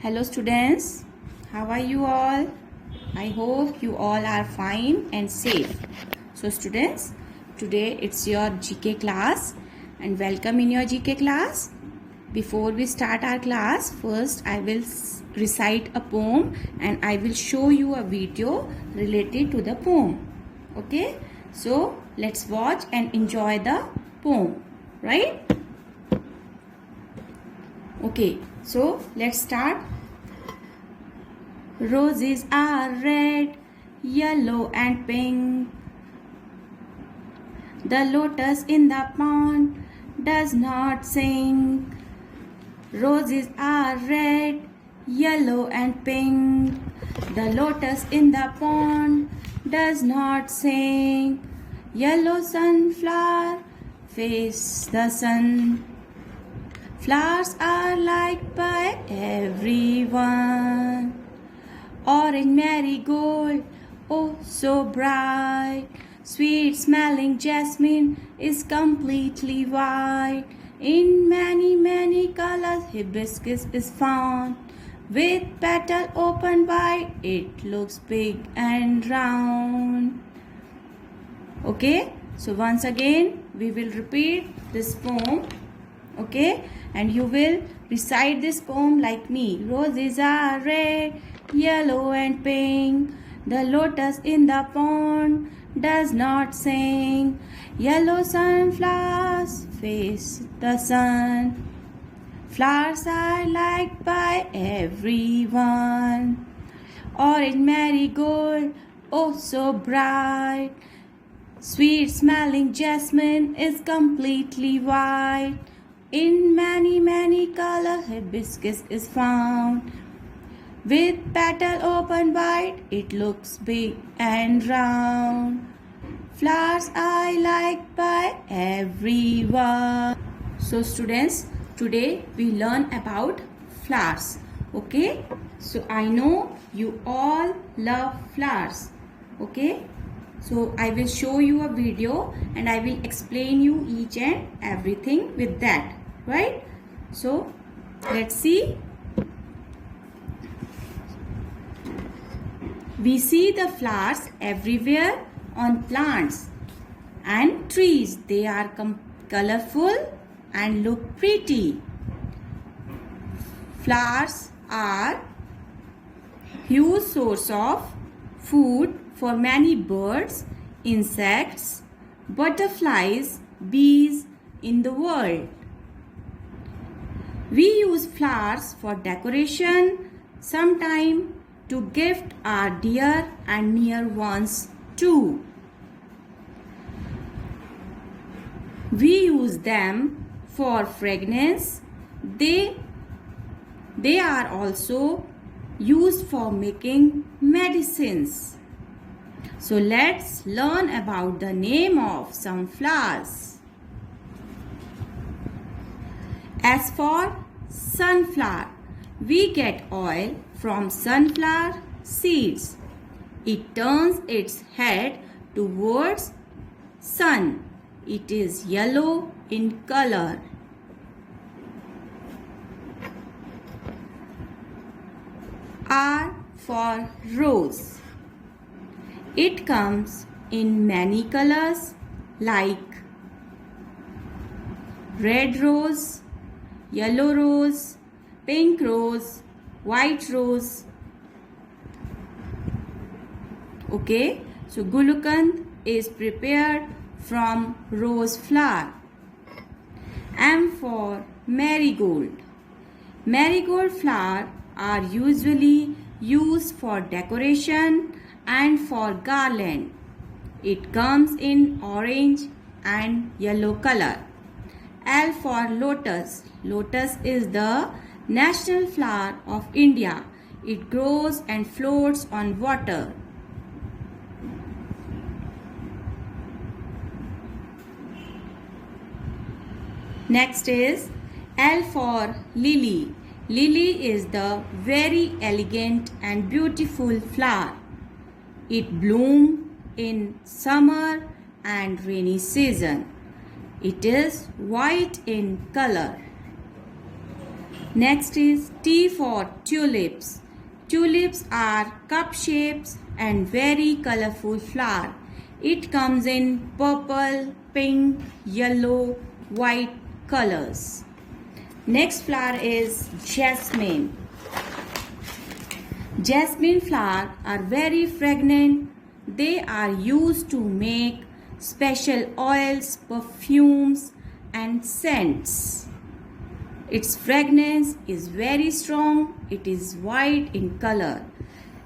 Hello students, how are you all? I hope you all are fine and safe. So students, today it's your GK class and welcome in your GK class. Before we start our class, first I will recite a poem and I will show you a video related to the poem. Okay, so let's watch and enjoy the poem, right? Okay, so let's start. Roses are red, yellow and pink. The lotus in the pond does not sing. Roses are red, yellow and pink. The lotus in the pond does not sing. Yellow sunflower face the sun. Flowers are liked by everyone. Orange marigold, oh so bright. Sweet smelling jasmine is completely white. In many, many colors hibiscus is found. With petal open wide, it looks big and round. Okay, so once again we will repeat this poem. Okay, and you will recite this poem like me. Roses are red, yellow and pink. The lotus in the pond does not sing. Yellow sunflowers face the sun. Flowers are liked by everyone. Orange marigold, oh so bright. Sweet smelling jasmine is completely white. In many, many colors hibiscus is found. With petal open wide, it looks big and round. Flowers are liked by everyone. So students, today we learn about flowers. Okay? So I know you all love flowers. Okay? So I will show you a video and I will explain you each and everything with that. Right? So let's see. We see the flowers everywhere on plants and trees. They are colorful and look pretty. Flowers are huge source of food for many birds, insects, butterflies, bees in the world. We use flowers for decoration, sometimes to gift our dear and near ones too. We use them for fragrance. They are also used for making medicines. So let's learn about the name of some flowers. As for sunflower, we get oil from sunflower seeds. It turns its head towards sun. It is yellow in color. R for rose. It comes in many colors like red rose, yellow rose, pink rose, white rose. Okay, so Gulukand is prepared from rose flower. M for marigold. Marigold flower are usually used for decoration and for garland. It comes in orange and yellow color. L for lotus. Lotus is the national flower of India. It grows and floats on water. Next is L for lily. Lily is the very elegant and beautiful flower. It blooms in summer and rainy season. It is white in color. Next is T for tulips. Tulips are cup shapes and very colorful flower. It comes in purple, pink, yellow, white colors. Next flower is jasmine. Jasmine flowers are very fragrant. They are used to make special oils, perfumes, and scents. Its fragrance is very strong. It is white in color.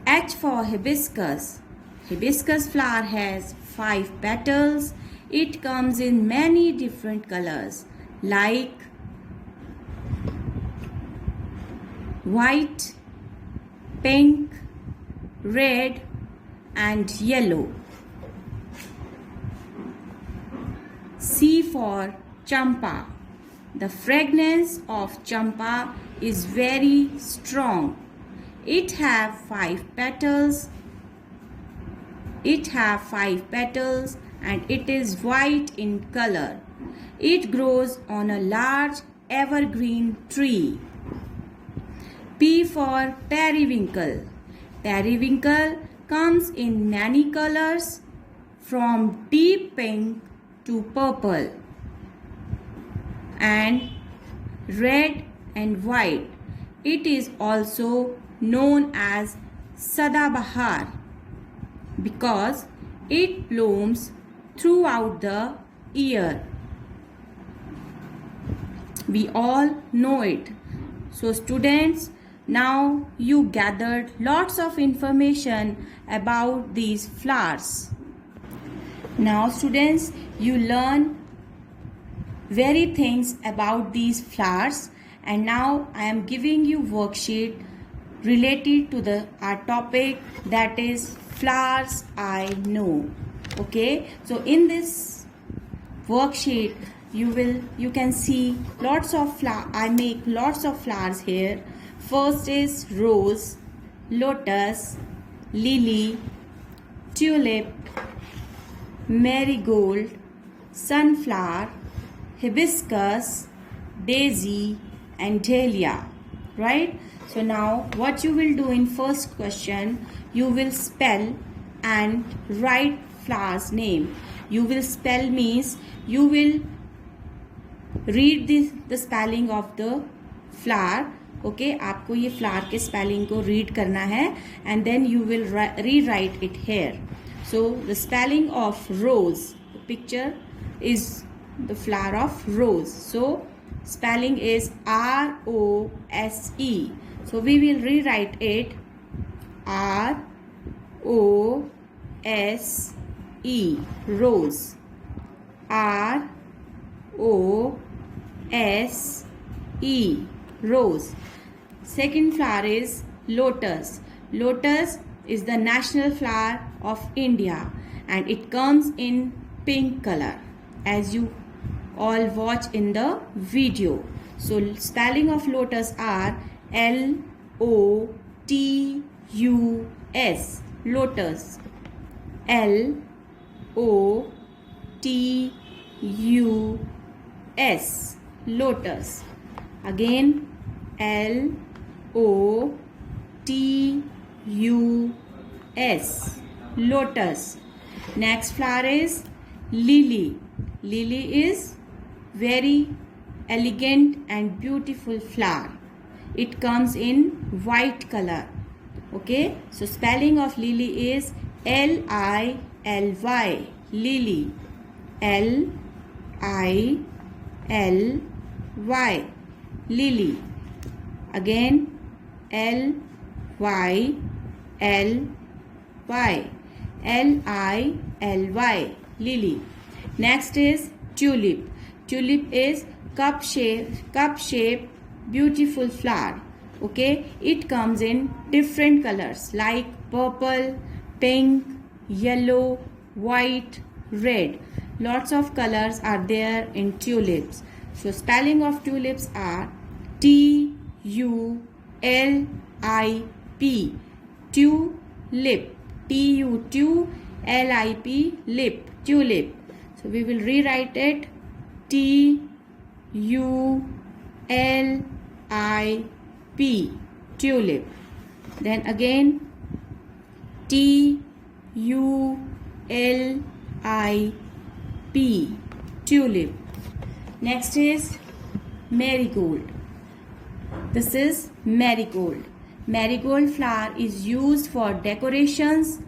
H for hibiscus. Hibiscus flower has 5 petals. It comes in many different colors like white, pink, red, and yellow. C for champa. The fragrance of champa is very strong. It have 5 petals. And it is white in color. It grows on a large evergreen tree. P for periwinkle. Periwinkle comes in many colors from deep pink to purple and red and white. It is also known as Sadabahar because it blooms throughout the year. We all know it. So students, now you gathered lots of information about these flowers. Now students, you learn very things about these flowers, and now I am giving you worksheet related to our topic, that is flowers I know. Okay, so in this worksheet you can see lots of flowers. I make lots of flowers here. First is rose, lotus, lily, tulip, marigold, sunflower, hibiscus, daisy, and dahlia. Right? So now what you will do in first question, you will spell and write flower's name. You will spell means you will read the spelling of the flower. Okay, आपको ये flower के spelling को read करना है, and then you will rewrite it here. So the spelling of rose, the picture is the flower of rose. So spelling is R-O-S-E. So we will rewrite it R-O-S-E, rose. R-O-S-E, rose. Second flower is lotus. Lotus is the national flower of India and it comes in pink color, as you all watch in the video. So spelling of lotus are L-O-T-U-S, lotus. L-O-T-U-S, lotus. Again, L-O-T-U-S, lotus. Next flower is lily. Lily is very elegant and beautiful flower. It comes in white color. Okay, so spelling of lily is L-I-L-Y, lily. L-I-L-Y, lily. Again, L-Y-L-Y, L-I-L-Y, lily. Next is tulip. Tulip is cup shape beautiful flower. Okay, it comes in different colors like purple, pink, yellow, white, red. Lots of colors are there in tulips. So spelling of tulips are T-U-L-I-P, tulip. T-U-L-I-P, lip, tulip. So we will rewrite it T-U-L-I-P, I P, tulip. Then again T U L I P, tulip. Next is marigold. This is marigold. Marigold flower is used for decorations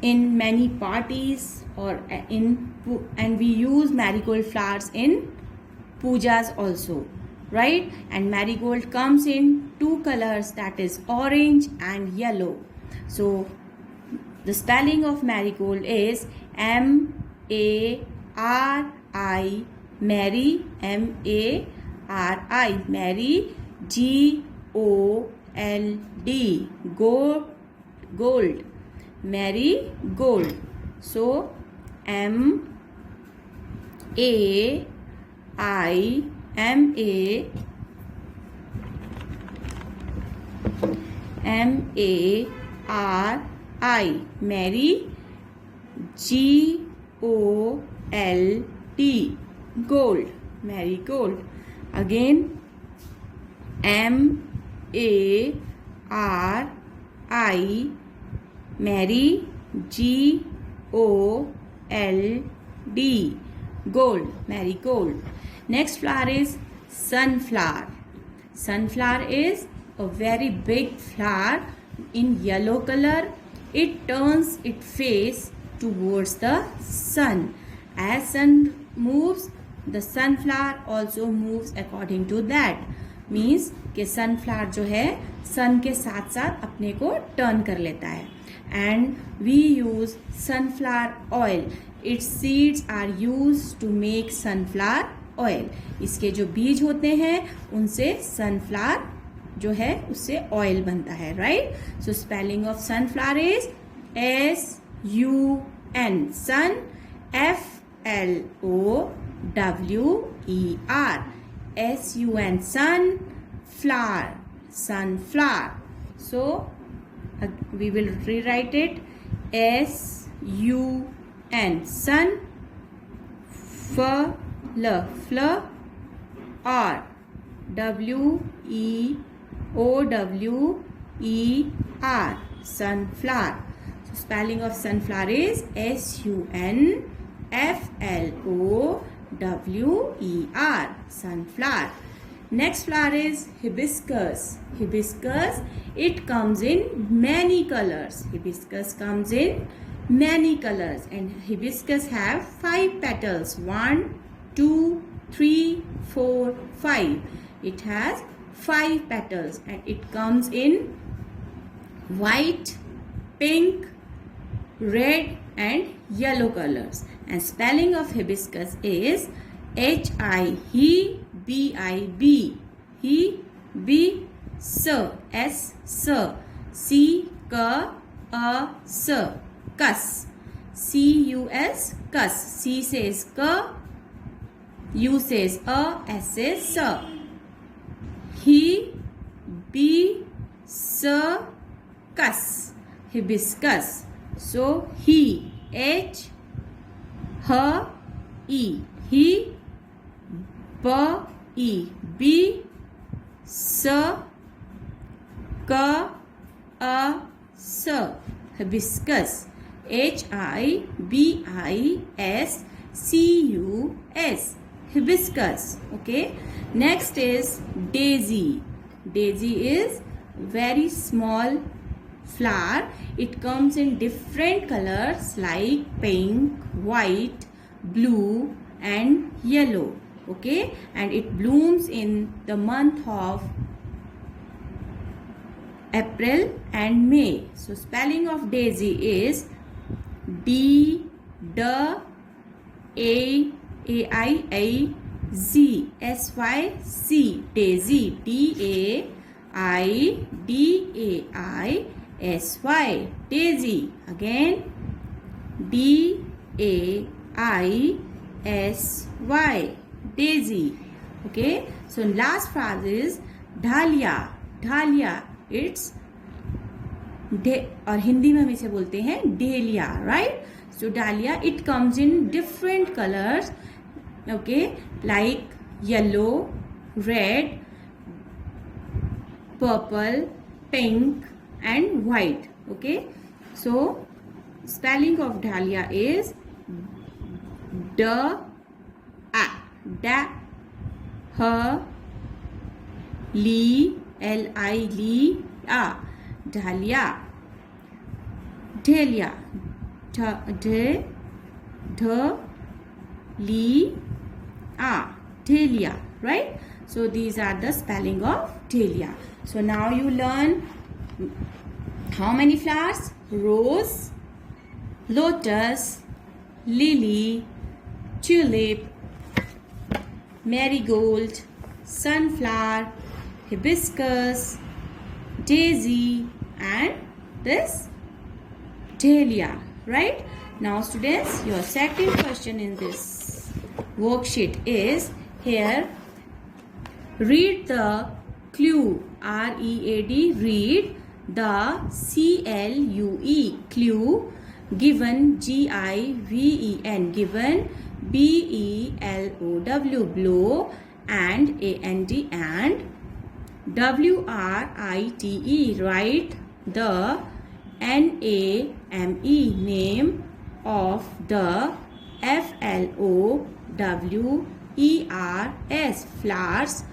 in many parties and we use marigold flowers in pujas also, right? And marigold comes in two colors, that is orange and yellow. So the spelling of marigold is M-A-R-I, Mary, M-A-R-I, Mary, G-O-L-D, gold, marigold. So M-A-R-I, Mary, G-O-L-D, gold, marigold. Again M-A-R-I, Mary, G-O-L-D, gold, marigold. Next flower is sunflower. Sunflower is a very big flower in yellow color. It turns its face towards the sun. As sun moves, the sunflower also moves according to that. Means कि sunflower जो है sun के साथ साथ अपने को turn कर लेता है. And we use sunflower oil. Its seeds are used to make sunflower oil. इसके जो बीज होते हैं उनसे sunflower जो है उससे ऑयल बनता है, right? So spelling of sunflower is S-U-N, sun, F-L-O-W-E-R, S-U-N, sun, flower, sunflower. So we will rewrite it S-U-N, sun, flower, W-E-O-W-E-R, sunflower. So spelling of sunflower is S-U-N-F-L-O-W-E-R, sunflower. Next flower is hibiscus. Hibiscus, it comes in many colors. Hibiscus comes in many colors and hibiscus have 5 petals. 1, 2, 3, 4, 5. It has 5 petals and it comes in white, pink, red and yellow colors. And spelling of hibiscus is H-I-B-I-B, S, C-K-A-S, cus, C-U-S, cus. C says ka, U says a, S says sa. Hibiscus, hibiscus. So he, H, H, E, he, B, E, B, S, K, A, S, hibiscus, H-I-B-I-S-C-U-S, hibiscus. Okay. Next is daisy. Daisy is very small flower. It comes in different colors like pink, white, blue and yellow. Okay, and it blooms in the month of April and May. So spelling of daisy is D-A-I-A-Z-S-Y-C, daisy, D-A-I-D-A-I-S-Y, daisy. Again D-A-I-S-Y, daisy. Okay, so last phrase is dahlia. Dahlia, it's और हिंदी में हम इसे बोलते हैं dahlia, right? So dahlia, it comes in different colours, okay, like yellow, red, purple, pink and white. Okay, so spelling of dahlia is da li dahlia. Dahlia, dahlia, right? So these are the spelling of dahlia. So now you learn how many flowers? Rose, lotus, lily, tulip, marigold, sunflower, hibiscus, daisy and this dahlia, right? Now students, your second question in this worksheet is here. Read the clue, R-E-A-D, read the C-L-U-E, clue, given, G-I-V-E-N, given, B-E-L-O-W, blow, and A-N-D, and W-R-I-T-E, write the N-A-M-E, name of the F-L-O-W-E-R-S, flowers,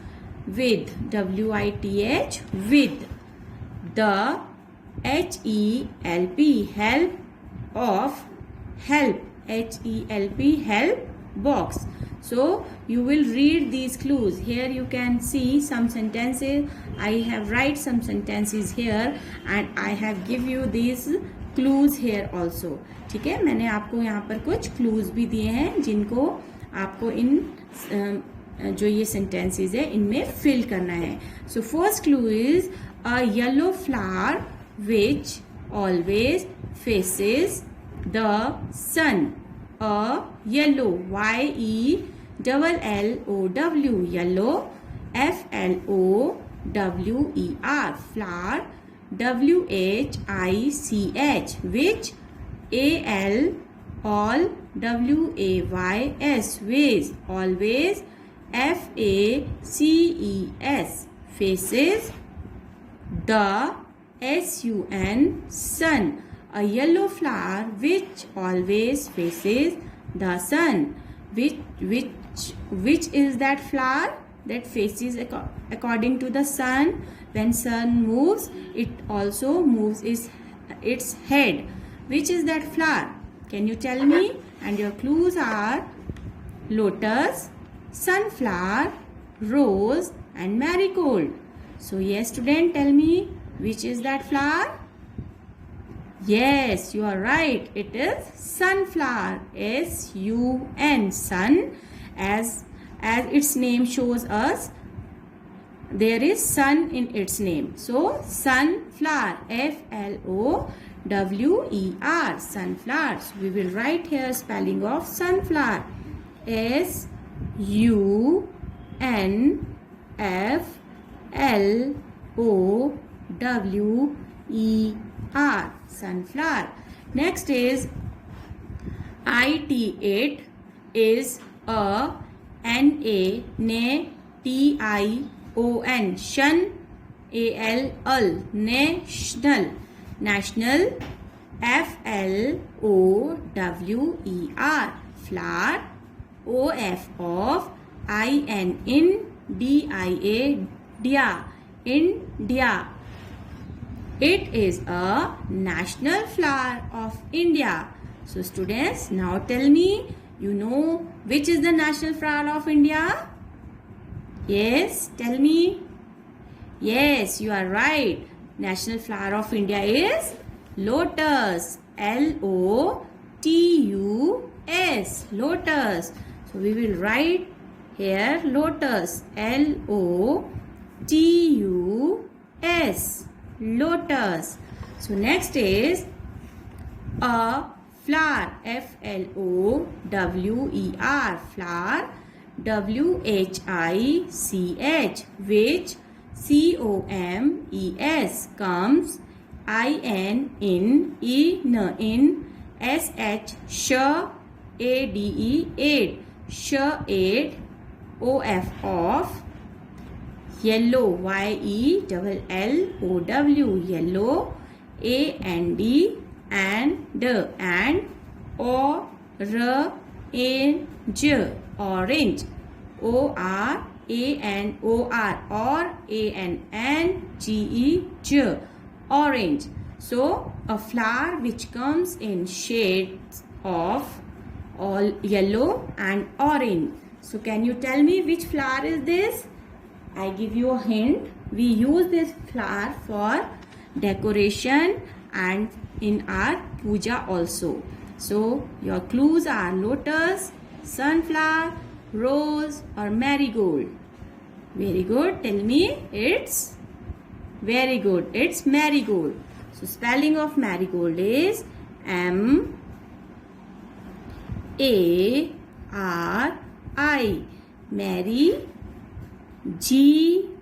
with, W-I-T-H, with, the H-E-L-P, help of, help, H-E-L-P, help box. So you will read these clues. Here you can see some sentences. I have write some sentences here and I have give you these clues here also. ठीक है, मैंने आपको यहाँ पर कुछ clues भी दिए हैं जिनको आपको इन जो ये sentences है इनमें fill करना है. So first clue is a yellow flower which always faces the sun. A yellow, Y-E-L-L-O-W, yellow, F-L-O-W-E-R, flower, W-H-I-C-H, which, A-L, all, W-A-Y-S, ways, always, F-A-C-E-S, faces, the, S-U-N, sun, a yellow flower which always faces the sun. Which is that flower that faces according to the sun? When sun moves, it also moves its head. Which is that flower? Can you tell me? And your clues are lotus, sunflower, rose and marigold. So yes student, tell me which is that flower? Yes, you are right. It is sunflower. S-U-N, sun. As its name shows us, there is sun in its name. So sunflower, F-L-O-W-E-R, sunflower. So we will write here spelling of sunflower. S-U-N-F-L-O-W-E-R, sunflower. Next is IT8 is a N-A, T-I-O-N, shun, A-L-L, national, national, F-L-O-W-E-R, flower, O-F of I-N, in, D-I-A, dia, India. It is a national flower of India. So students, now tell me, you know which is the national flower of India? Yes, tell me. Yes, you are right. National flower of India is lotus. L-O-T-U-S. Lotus. So we will write here lotus. L-O-T-U-S. Lotus. So next is a flower, F-L-O-W-E-R, flower, W-H-I-C-H, which, C-O-M-E-S, comes, I-N, in, S-H, sh, A-D-E, aid, sh, aid, O-F, of, yellow, YELLOW, yellow, AND and orange, orange, ORANGE, orange. So a flower which comes in shades of all yellow and orange. So can you tell me which flower is this? I give you a hint. We use this flower for decoration and in our puja also. So your clues are lotus, sunflower, rose or marigold. Very good. Tell me. It's very good. It's marigold. So spelling of marigold is M-A-R-I. Mary, G-O-L-D.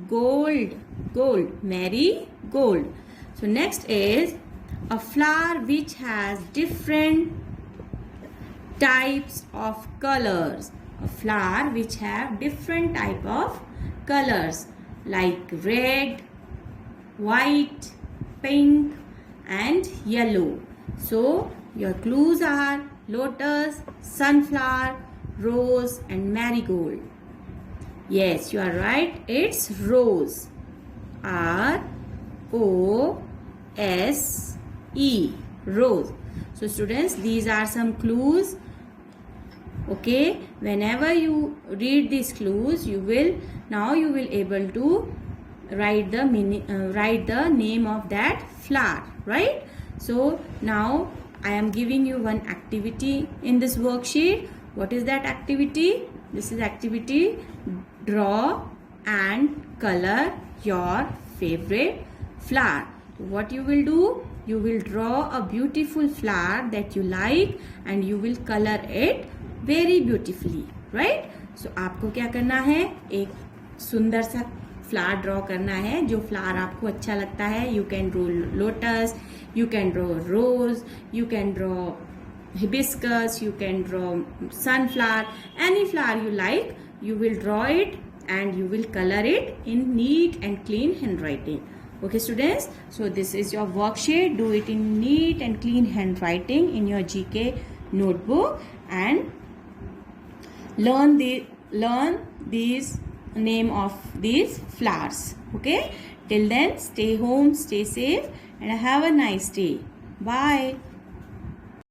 Gold, gold, marigold. So next is a flower which has different types of colors. A flower which have different type of colors like red, white, pink and yellow. So your clues are lotus, sunflower, rose and marigold. Yes, you are right. It's rose. R-O-S-E. Rose. So students, these are some clues. Okay, whenever you read these clues, you will able to write the name of that flower, right? So now I am giving you one activity in this worksheet. What is that activity? This is activity draw and color your favorite flower. What you will do? You will draw a beautiful flower that you like and you will color it very beautifully, right? So आपको क्या करना है? एक सुंदर सा flower draw करना है जो फ्लावर आपको अच्छा लगता है. You can draw lotus, you can draw rose, you can draw hibiscus, you can draw sunflower, any flower you like, you will draw it and you will color it in neat and clean handwriting. Okay students, so this is your worksheet. Do it in neat and clean handwriting in your GK notebook and learn these name of these flowers. Okay, till then stay home, stay safe and have a nice day. Bye.